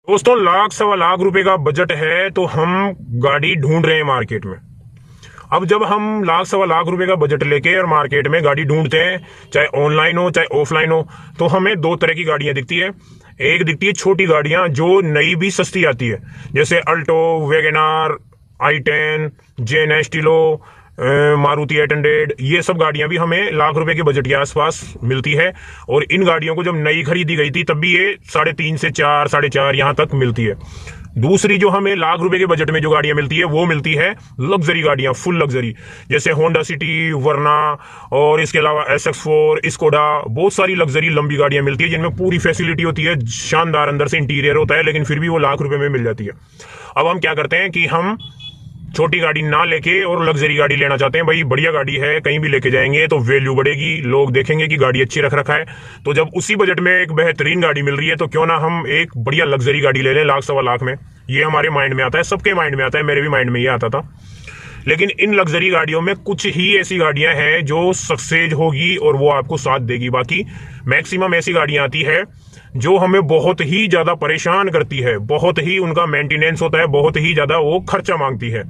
दोस्तों, लाख सवा लाख रुपए का बजट है तो हम गाड़ी ढूंढ रहे हैं मार्केट में। अब जब हम लाख सवा लाख रुपए का बजट लेके और मार्केट में गाड़ी ढूंढते हैं, चाहे ऑनलाइन हो चाहे ऑफलाइन हो, तो हमें दो तरह की गाड़ियां दिखती है। एक दिखती है छोटी गाड़ियां जो नई भी सस्ती आती है, जैसे अल्टो, वैगनार, i10, जेन एस्टिलो, मारुति 800, ये सब गाड़ियां भी हमें लाख रुपए के बजट के आसपास मिलती है। और इन गाड़ियों को जब नई खरीदी गई थी तब भी ये 3.5 से 4, 4.5 यहां तक मिलती है। दूसरी जो हमें लाख रुपए के बजट में जो गाड़ियां मिलती है वो मिलती है लग्जरी गाड़ियां, फुल लग्जरी, जैसे होंडा सिटी, वर्ना और इसके अलावा SX4, स्कोडा, बहुत सारी लग्जरी लंबी गाड़ियां मिलती है जिनमें पूरी फैसिलिटी होती है, शानदार अंदर से इंटीरियर होता है, लेकिन फिर भी वो लाख रुपए में मिल जाती है। अब हम क्या करते हैं कि हम छोटी गाड़ी ना लेके और लग्जरी गाड़ी लेना चाहते हैं। भाई बढ़िया गाड़ी है, कहीं भी लेके जाएंगे तो वैल्यू बढ़ेगी, लोग देखेंगे कि गाड़ी अच्छी रख रखा है। तो जब उसी बजट में एक बेहतरीन गाड़ी मिल रही है तो क्यों ना हम एक बढ़िया लग्जरी गाड़ी ले लें लाख सवा लाख में। ये हमारे माइंड में आता है, सबके माइंड में आता है, मेरे भी माइंड में ये आता था। लेकिन इन लग्जरी गाड़ियों में कुछ ही ऐसी गाड़ियां हैं जो सक्सेस होगी और वो आपको साथ देगी। बाकी मैक्सिमम ऐसी गाड़ियां आती है जो हमें बहुत ही ज्यादा परेशान करती है, बहुत ही उनका मेंटेनेंस होता है, बहुत ही ज्यादा वो खर्चा मांगती है।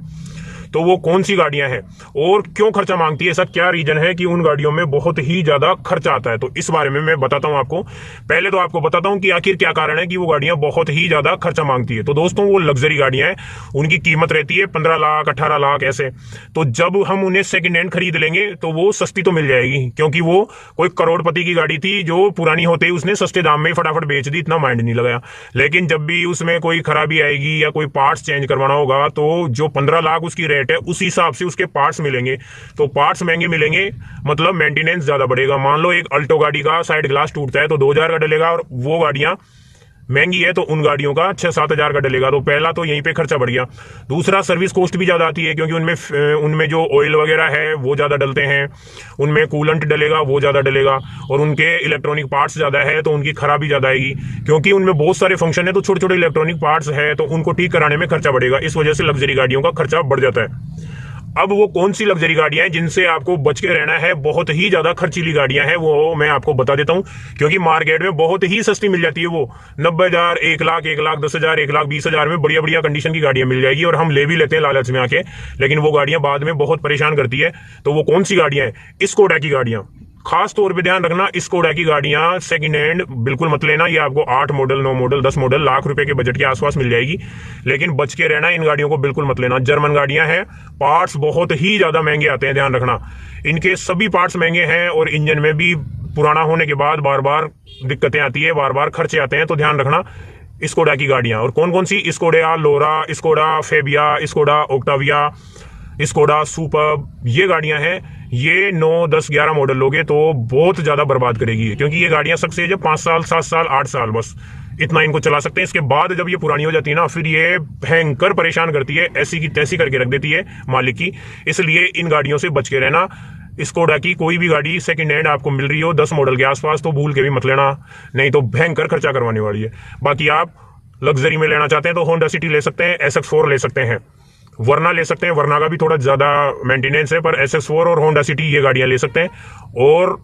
तो वो कौन सी गाड़ियां हैं और क्यों खर्चा मांगती है, ऐसा क्या रीजन है कि उन गाड़ियों में बहुत ही ज्यादा खर्चा आता है, तो इस बारे में मैं बताता हूं आपको। पहले तो आपको बताता हूं कि आखिर क्या कारण है कि वो गाड़ियां बहुत ही ज्यादा खर्चा मांगती है। तो दोस्तों, वो लग्जरी गाड़ियां हैं, उनकी कीमत रहती है 15 लाख, 18 लाख ऐसे। तो जब हम उन्हें सेकेंड हैंड खरीद लेंगे तो वो सस्ती तो मिल जाएगी, क्योंकि वो कोई करोड़पति की गाड़ी थी जो पुरानी होते ही उसने सस्ते दाम में फटाफट बेच दी, इतना माइंड नहीं लगाया। लेकिन जब भी उसमें कोई खराबी आएगी या कोई पार्ट्स चेंज करवाना होगा तो जो 15 लाख उसकी रेट है उसी हिसाब से उसके पार्ट्स मिलेंगे। तो पार्ट्स महंगे मिलेंगे, मतलब मेंटेनेंस ज्यादा बढ़ेगा। मान लो एक अल्टो गाड़ी का साइड ग्लास टूटता है तो 2000 का डलेगा, और वो गाड़ियां महंगी है तो उन गाड़ियों का 6-7 हजार का डलेगा। तो पहला तो यहीं पे खर्चा बढ़ गया। दूसरा, सर्विस कॉस्ट भी ज्यादा आती है, क्योंकि उनमें जो ऑयल वगैरह है वो ज्यादा डलते हैं, उनमें कूलेंट डलेगा वो ज्यादा डलेगा, और उनके इलेक्ट्रॉनिक पार्ट्स ज्यादा है तो उनकी खराबी ज्यादा आएगी। क्योंकि उनमें बहुत सारे फंक्शन है तो छोटे छोटे इलेक्ट्रॉनिक पार्ट्स है तो उनको ठीक कराने में खर्चा बढ़ेगा। इस वजह से लग्जरी गाड़ियों का खर्चा बढ़ जाता है। अब वो कौन सी लग्जरी गाड़ियां हैं जिनसे आपको बच के रहना है, बहुत ही ज्यादा खर्चीली गाड़ियां हैं, वो मैं आपको बता देता हूं। क्योंकि मार्केट में बहुत ही सस्ती मिल जाती है, वो 90,000, 1 लाख, 1,10,000, 1,20,000 में बढ़िया बढ़िया कंडीशन की गाड़ियां मिल जाएगी, और हम ले भी लेते हैं लालच में आके। लेकिन वो गाड़ियां बाद में बहुत परेशान करती है। तो वो कौन सी गाड़ियां हैं? स्कोडा की गाड़ियां, खास तौर पे ध्यान रखना, स्कोडा की गाड़ियां सेकंड हैंड बिल्कुल मत लेना। ये आपको 8 मॉडल, 9 मॉडल, 10 मॉडल लाख रुपए के बजट के आसपास मिल जाएगी, लेकिन बच के रहना, इन गाड़ियों को बिल्कुल मत लेना। जर्मन गाड़ियां हैं, पार्ट्स बहुत ही ज्यादा महंगे आते हैं, ध्यान रखना। इनके सभी पार्ट्स महंगे हैं और इंजन में भी पुराना होने के बाद बार बार दिक्कतें आती है, बार बार खर्चे आते हैं। तो ध्यान रखना स्कोडा की गाड़ियां। और कौन कौन सी? Skoda Laura, Skoda Fabia, Skoda Octavia, Skoda Superb, ये गाड़ियां हैं। ये 9, 10, 11 मॉडल लोगे तो बहुत ज्यादा बर्बाद करेगी, क्योंकि ये गाड़ियां सक्सेस है 5 साल, 7 साल, 8 साल, बस इतना इनको चला सकते हैं। इसके बाद जब ये पुरानी हो जाती है ना, फिर ये भयंकर परेशान करती है, ऐसी की तैसी करके रख देती है मालिक की। इसलिए इन गाड़ियों से बच के रहना। स्कोडा की कोई भी गाड़ी सेकंड हैंड आपको मिल रही हो 10 मॉडल के आसपास तो भूल के भी मत लेना, नहीं तो भयंकर खर्चा करवाने वाली है। बाकी आप लग्जरी में लेना चाहते हैं तो होंडा सिटी ले सकते हैं, SX4 ले सकते हैं, वर्ना ले सकते हैं। वर्ना का भी थोड़ा ज्यादा मेंटेनेंस है, पर SX4 और होंडा सिटी ये गाड़ियां ले सकते हैं। और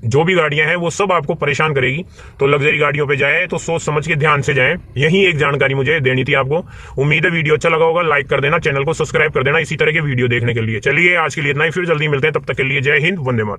जो भी गाड़ियां हैं वो सब आपको परेशान करेगी। तो लग्जरी गाड़ियों पे जाए तो सोच समझ के ध्यान से जाएं। यही एक जानकारी मुझे देनी थी आपको। उम्मीद है वीडियो अच्छा लगा होगा, लाइक कर देना, चैनल को सब्सक्राइब कर देना इसी तरह के वीडियो देखने के लिए। चलिए आज के लिए इतना ही, फिर जल्दी मिलते हैं, तब तक के लिए जय हिंद, वंदे मातरम।